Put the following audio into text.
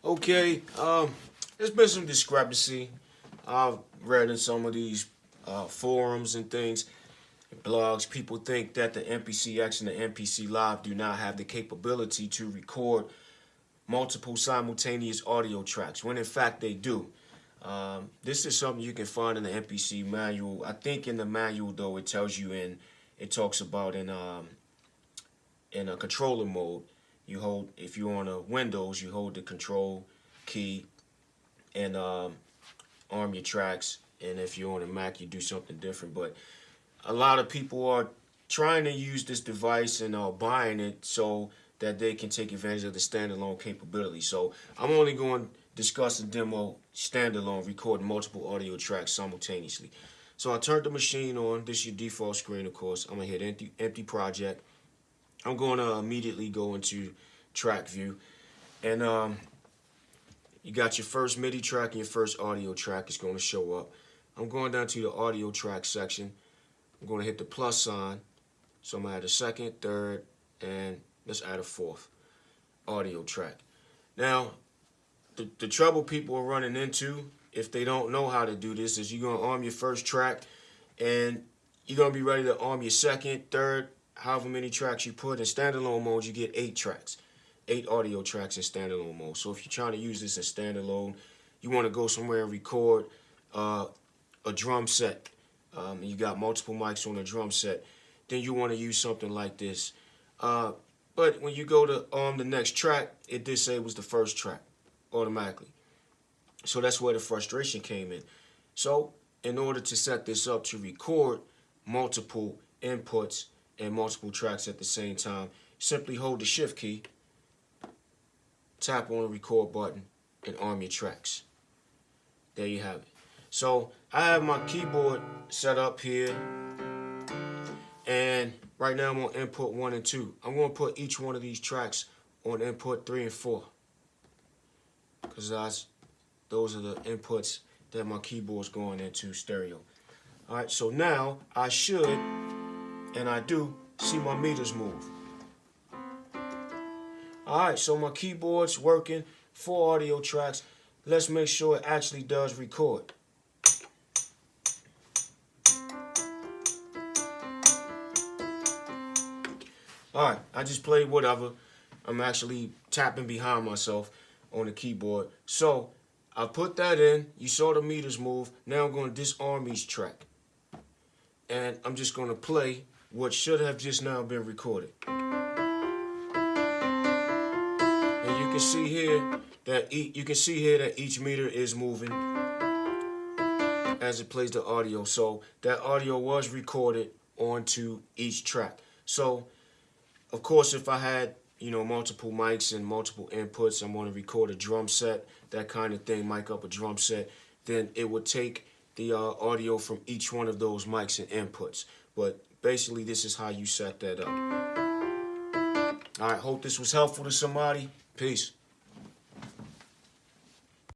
Okay, there's been some discrepancy. I've read in some of these forums and things, blogs, people think that the MPC X and the MPC Live do not have the capability to record multiple simultaneous audio tracks, when in fact they do. This is something you can find in the MPC manual. I think in the manual, though, it tells you it talks about in a controller mode. You hold, if you're on a Windows, you hold the control key and arm your tracks. And if you're on a Mac, you do something different. But a lot of people are trying to use this device and are buying it so that they can take advantage of the standalone capability. So I'm only going to discuss the demo standalone, recording multiple audio tracks simultaneously. So I turned the machine on. This is your default screen, of course. I'm going to hit empty project. I'm going to immediately go into track view. And you got your first MIDI track and your first audio track is going to show up. I'm going down to the audio track section. I'm going to hit the plus sign. So I'm going to add a second, third, and let's add a fourth audio track. Now, the trouble people are running into, if they don't know how to do this, is you're going to arm your first track, and you're going to be ready to arm your second, third, however many tracks you put. In standalone mode, you get 8 tracks, 8 audio tracks in standalone mode. So if you're trying to use this in standalone, you want to go somewhere and record a drum set. You got multiple mics on a drum set. Then you want to use something like this. But when you go to the next track, it did say it was the first track automatically. So that's where the frustration came in. So in order to set this up to record multiple inputs and multiple tracks at the same time, simply hold the shift key, tap on the record button, and arm your tracks. There you have it. So I have my keyboard set up here, and right now I'm on input 1 and 2. I'm going to put each one of these tracks on input 3 and 4, because those are the inputs that my keyboard's going into stereo. Alright, so now I should, and I do, see my meters move. Alright, so my keyboard's working, 4 audio tracks. Let's make sure it actually does record. Alright, I just played whatever. I'm actually tapping behind myself on the keyboard. So I put that in. You saw the meters move. Now I'm going to disarm each track. And I'm just going to play what should have just now been recorded. And you can see here that each meter is moving as it plays the audio. So that audio was recorded onto each track. So of course, if I had, multiple mics and multiple inputs, I'm going to record a drum set, that kind of thing, mic up a drum set, then it would take the audio from each one of those mics and inputs. But basically, this is how you set that up. All right, hope this was helpful to somebody. Peace.